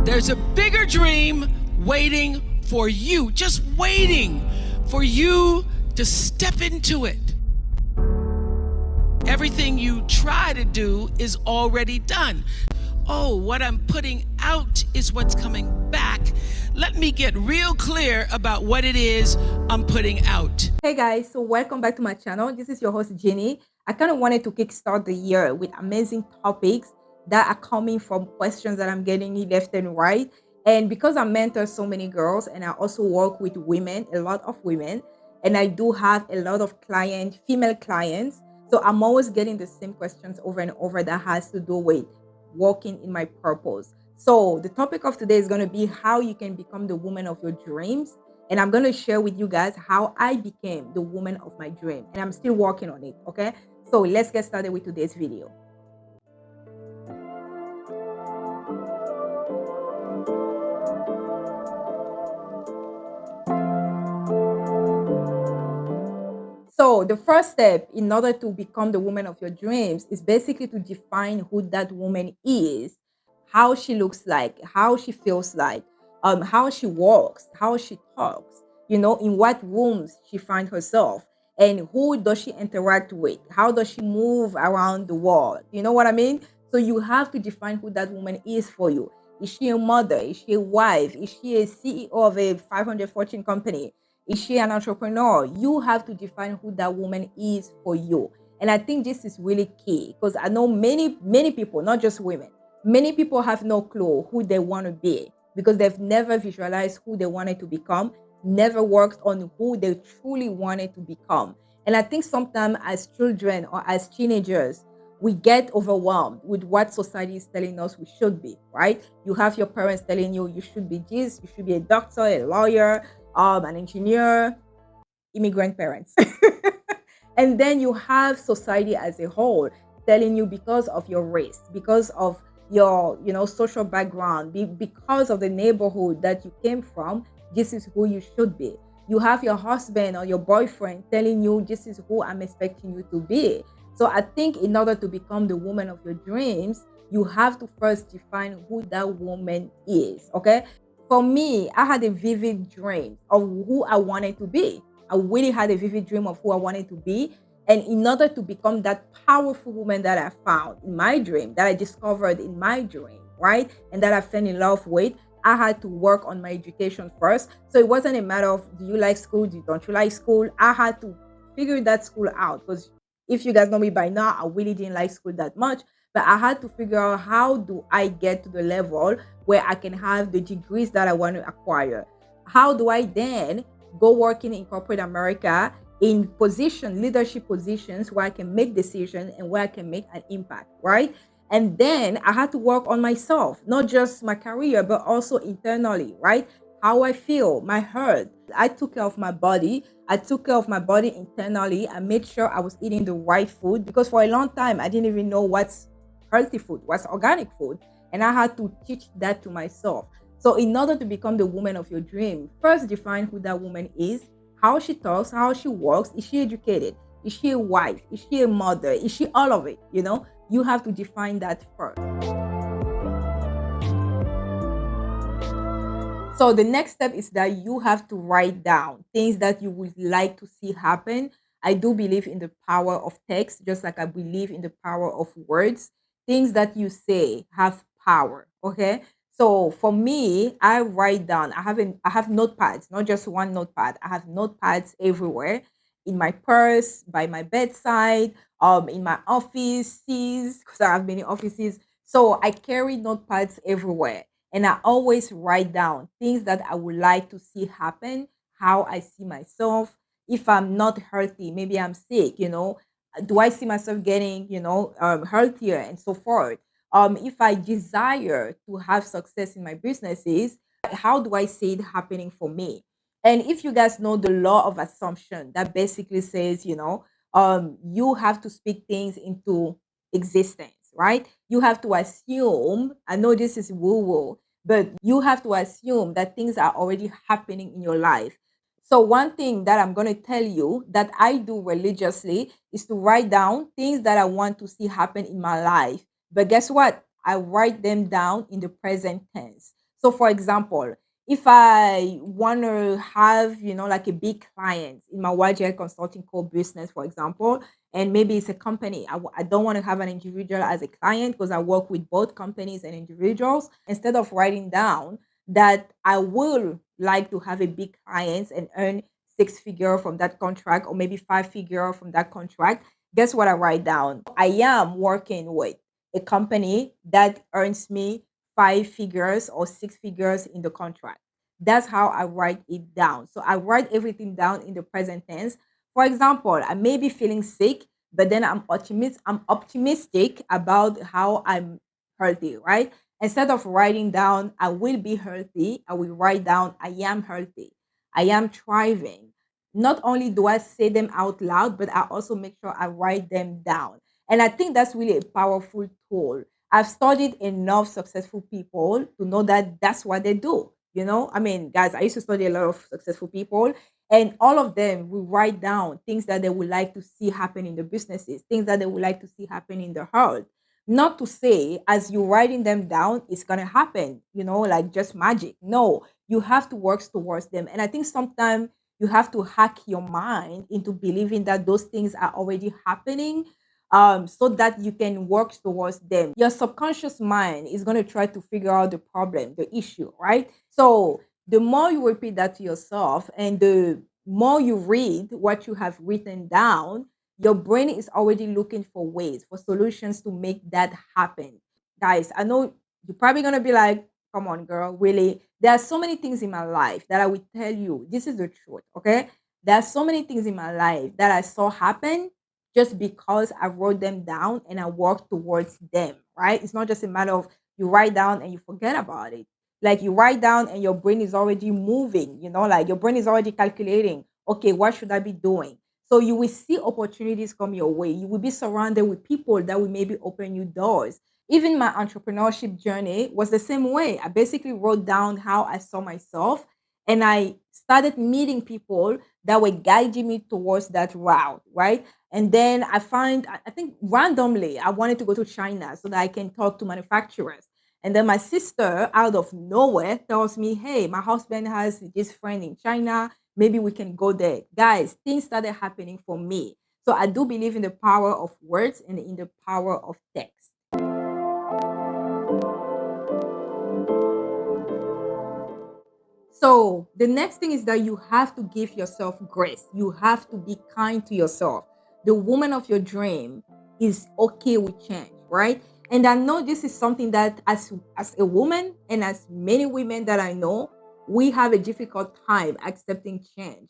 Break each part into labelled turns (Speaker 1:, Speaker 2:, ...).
Speaker 1: There's a bigger dream waiting for you, just waiting for you to step into it. Everything you try to do is already done. Oh, what I'm putting out is what's coming back. Let me get real clear about what it is I'm putting out.
Speaker 2: Hey guys, so welcome back to my channel. This is your host Jenny. I kind of wanted to kickstart the year with amazing topics that are coming from questions that I'm getting left and right. And because I mentor so many girls and I also work with women, a lot of women, and I do have a lot of clients, female clients. So I'm always getting the same questions over and over that has to do with walking in my purpose. So the topic of today is going to be how you can become the woman of your dreams, and I'm going to share with you guys how I became the woman of my dream, and I'm still working on it. Okay, so let's get started with today's video. So the first step in order to become the woman of your dreams is basically to define who that woman is, how she looks like, how she feels like, how she walks, how she talks, in what rooms she finds herself, and who does she interact with, how does she move around the world. You know what I mean? So you have to define who that woman is for you. Is she a mother? Is she a wife? Is she a CEO of a 500 fortune company? Is she an entrepreneur? You have to define who that woman is for you. And I think this is really key because I know many people, not just women, many people have no clue who they want to be because they've never visualized who they wanted to become, never worked on who they truly wanted to become. And I think sometimes as children or as teenagers, we get overwhelmed with what society is telling us we should be, right? You have your parents telling you you should be this, you should be a doctor, a lawyer, an engineer, immigrant parents. And then you have society as a whole telling you because of your race, because of your social background, because of the neighborhood that you came from, this is who you should be. You have your husband or your boyfriend telling you this is who I'm expecting you to be. So I think in order to become the woman of your dreams, you have to first define who that woman is. Okay, for me, I had a vivid dream of who I wanted to be. I really had a vivid dream of who I wanted to be. And in order to become that powerful woman that I found in my dream, that I discovered in my dream, right? And that I fell in love with, I had to work on my education first. So it wasn't a matter of do you like school, don't you like school? I had to figure that school out because if you guys know me by now, I really didn't like school that much. But I had to figure out how do I get to the level where I can have the degrees that I want to acquire. How do I then go working in corporate America in leadership positions where I can make decisions and where I can make an impact, right? And then I had to work on myself, not just my career, but also internally, right? How I feel, my health. I took care of my body. I took care of my body internally. I made sure I was eating the right food because for a long time, I didn't even know what's healthy food, what's organic food. And I had to teach that to myself. So in order to become the woman of your dream, first define who that woman is, how she talks, how she walks. Is she educated? Is she a wife? Is she a mother? Is she all of it? You have to define that first. So the next step is that you have to write down things that you would like to see happen. I do believe in the power of text, just like I believe in the power of words. Things that you say have power. Okay. So for me, I write down. I have notepads, not just one notepad. I have notepads everywhere in my purse, by my bedside, in my offices, because I have many offices. So I carry notepads everywhere. And I always write down things that I would like to see happen, how I see myself. If I'm not healthy, maybe I'm sick, do I see myself getting, healthier and so forth? If I desire to have success in my businesses, how do I see it happening for me? And if you guys know the law of assumption, that basically says, you have to speak things into existence, right? You have to assume, I know this is woo woo, but you have to assume that things are already happening in your life. So, one thing that I'm going to tell you that I do religiously is to write down things that I want to see happen in my life. But guess what? I write them down in the present tense. So, for example, if I want to have, like a big client in my YGL consulting core business, for example, and maybe it's a company, I don't want to have an individual as a client because I work with both companies and individuals. Instead of writing down that I will like to have a big client and earn six figure from that contract, or maybe five figure from that contract, guess what I write down? I am working with a company that earns me five figures or six figures in the contract. That's how I write it down. So I write everything down in the present tense. For example, I may be feeling sick, but then I'm optimistic about how I'm healthy, right? Instead of writing down I will be healthy, I will write down I am healthy. I am thriving. Not only do I say them out loud, but I also make sure I write them down. And I think that's really a powerful tool. I've studied enough successful people to know that that's what they do. I mean, guys, I used to study a lot of successful people, and all of them will write down things that they would like to see happen in the businesses, things that they would like to see happen in the world. Not to say, as you're writing them down, it's going to happen, like just magic. No, you have to work towards them. And I think sometimes you have to hack your mind into believing that those things are already happening, so that you can work towards them. Your subconscious mind is going to try to figure out the problem, the issue, right? So the more you repeat that to yourself and the more you read what you have written down, your brain is already looking for ways, for solutions to make that happen. Guys, I know you're probably going to be like, come on, girl, really? There are so many things in my life that I will tell you. This is the truth, okay? There are so many things in my life that I saw happen just because I wrote them down and I worked towards them, right? It's not just a matter of you write down and you forget about it. Like you write down and your brain is already moving, like your brain is already calculating, okay, what should I be doing? So you will see opportunities come your way. You will be surrounded with people that will maybe open you doors. Even my entrepreneurship journey was the same way. I basically wrote down how I saw myself and I started meeting people that were guiding me towards that route, right? And then I think randomly, I wanted to go to China so that I can talk to manufacturers. And then my sister, out of nowhere, tells me, hey, my husband has this friend in China. Maybe we can go there. Guys, things started happening for me. So I do believe in the power of words and in the power of text. So the next thing is that you have to give yourself grace. You have to be kind to yourself. The woman of your dream is okay with change, right? And I know this is something that as a woman and as many women that I know, we have a difficult time accepting change.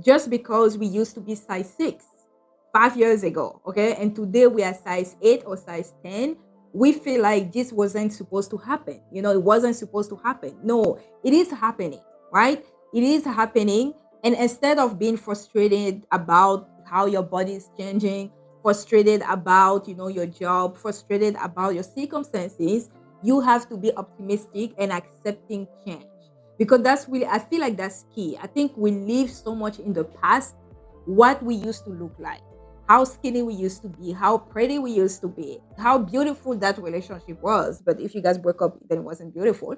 Speaker 2: Just because we used to be size 6 5 years ago, okay? And today we are size 8 or size 10. We feel like this wasn't supposed to happen. It wasn't supposed to happen. No, it is happening, right? It is happening. And instead of being frustrated about how your body is changing, frustrated about, your job, frustrated about your circumstances, you have to be optimistic and accepting change. Because that's really, I feel like that's key. I think we live so much in the past, what we used to look like, how skinny we used to be, how pretty we used to be, how beautiful that relationship was. But if you guys broke up, then it wasn't beautiful.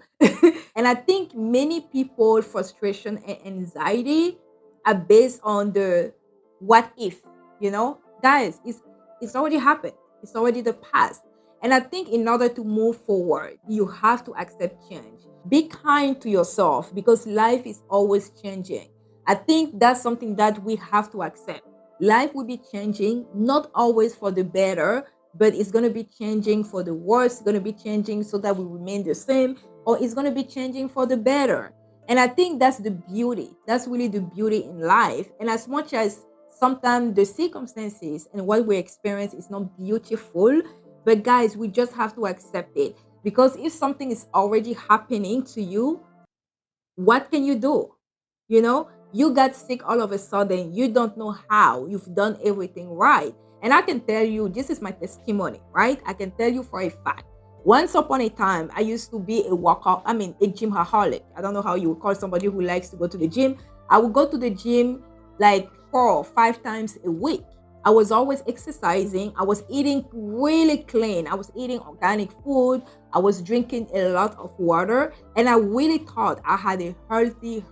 Speaker 2: And I think many people frustration and anxiety are based on the what if, guys, it's already happened. It's already the past. And I think in order to move forward, you have to accept change. Be kind to yourself because life is always changing. I think that's something that we have to accept. Life will be changing, not always for the better, but it's going to be changing for the worse. It's going to be changing so that we remain the same, or it's going to be changing for the better. And I think that's the beauty. That's really the beauty in life. And as much as sometimes the circumstances and what we experience is not beautiful, but guys, we just have to accept it. Because if something is already happening to you, what can you do? You got sick all of a sudden. You don't know how. You've done everything right. And I can tell you, this is my testimony, right? I can tell you for a fact. Once upon a time, I used to be a workout, a gymaholic. I don't know how you would call somebody who likes to go to the gym. I would go to the gym like 4 or 5 times a week. I was always exercising. I was eating really clean. I was eating organic food. I was drinking a lot of water. And I really thought I had a healthy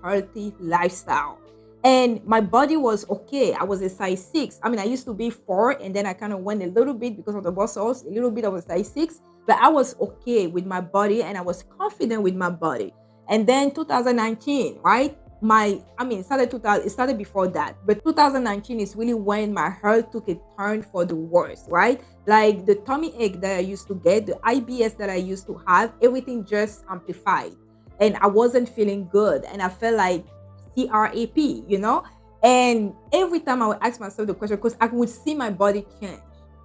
Speaker 2: lifestyle. And my body was okay. I was a size 6. I mean, I used to be 4, and then I kind of went a little bit because of the muscles, a little bit of a size 6. But I was okay with my body and I was confident with my body. And then 2019, right? It started 2000, it started before that, but 2019 is really when my health took a turn for the worst, right? Like the tummy ache that I used to get, the IBS that I used to have, everything just amplified, and I wasn't feeling good, and I felt like crap. And every time I would ask myself the question, because I would see my body change,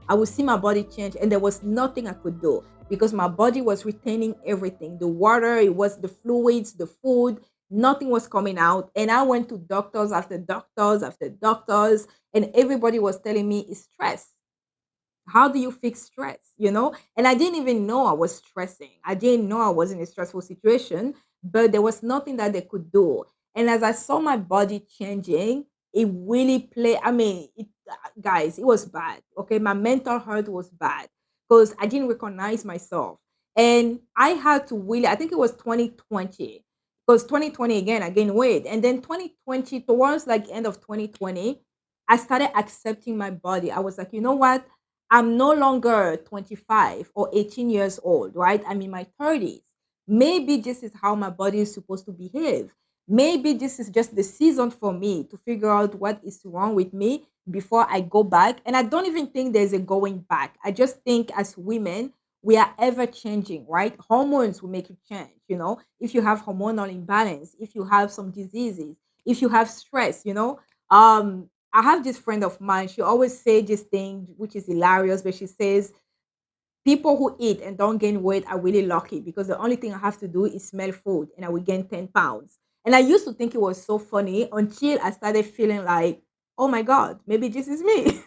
Speaker 2: and there was nothing I could do because my body was retaining everything, the water, it was the fluids, the food. Nothing was coming out. And I went to doctors after doctors after doctors, and everybody was telling me it's stress. How do you fix stress? And I didn't even know I was stressing. I didn't know I was in a stressful situation, but there was nothing that they could do. And as I saw my body changing, it really played. Guys, it was bad. Okay. My mental health was bad because I didn't recognize myself. And I had to really, I think it was 2020, because 2020 again, I gained weight. And then 2020, towards like end of 2020, I started accepting my body. I was like, you know what? I'm no longer 25 or 18 years old, right? I'm in my 30s. Maybe this is how my body is supposed to behave. Maybe this is just the season for me to figure out what is wrong with me before I go back. And I don't even think there's a going back. I just think as women, we are ever changing, right? Hormones will make you change. If you have hormonal imbalance, if you have some diseases, if you have stress. I have this friend of mine. She always say this thing, which is hilarious, but she says people who eat and don't gain weight are really lucky because the only thing I have to do is smell food and I will gain 10 pounds. And I used to think it was so funny until I started feeling like, oh my God, maybe this is me.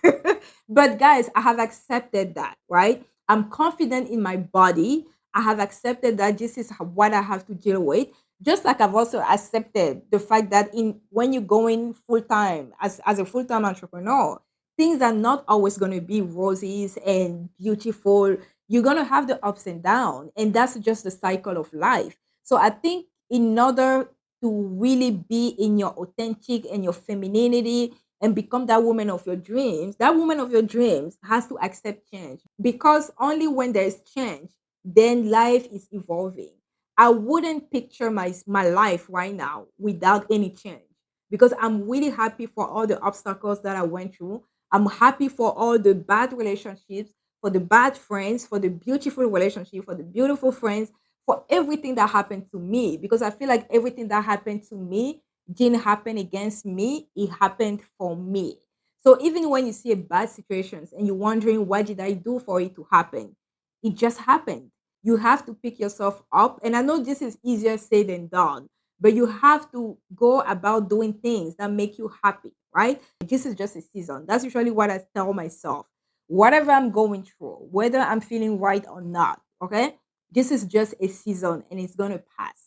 Speaker 2: But guys, I have accepted that, right? I'm confident in my body. I have accepted that this is what I have to deal with. Just like I've also accepted the fact that in when you're going full time as a full time entrepreneur, things are not always going to be roses and beautiful. You're going to have the ups and downs, and that's just the cycle of life. So I think in order to really be in your authentic and your femininity and become that woman of your dreams, that woman of your dreams has to accept change, because only when there's change, then life is evolving. I wouldn't picture my life right now without any change, because I'm really happy for all the obstacles that I went through. I'm happy for all the bad relationships, for the bad friends, for the beautiful relationship, for the beautiful friends, for everything that happened to me. Because I feel like everything that happened to me didn't happen against me, it happened for me. So even when you see a bad situations and you're wondering what did I do for it to happen, it just happened. You have to pick yourself up. And I know this is easier said than done, but you have to go about doing things that make you happy, right? This is just a season. That's usually what I tell myself. Whatever I'm going through, whether I'm feeling right or not, okay? This is just a season and it's going to pass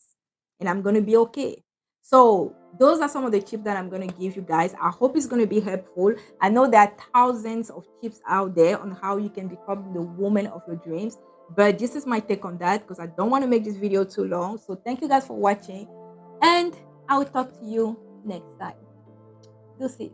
Speaker 2: and I'm going to be okay. So, those are some of the tips that I'm going to give you guys. I hope it's going to be helpful. I know there are thousands of tips out there on how you can become the woman of your dreams, but this is my take on that because I don't want to make this video too long. So, thank you guys for watching, and I will talk to you next time. Deuces.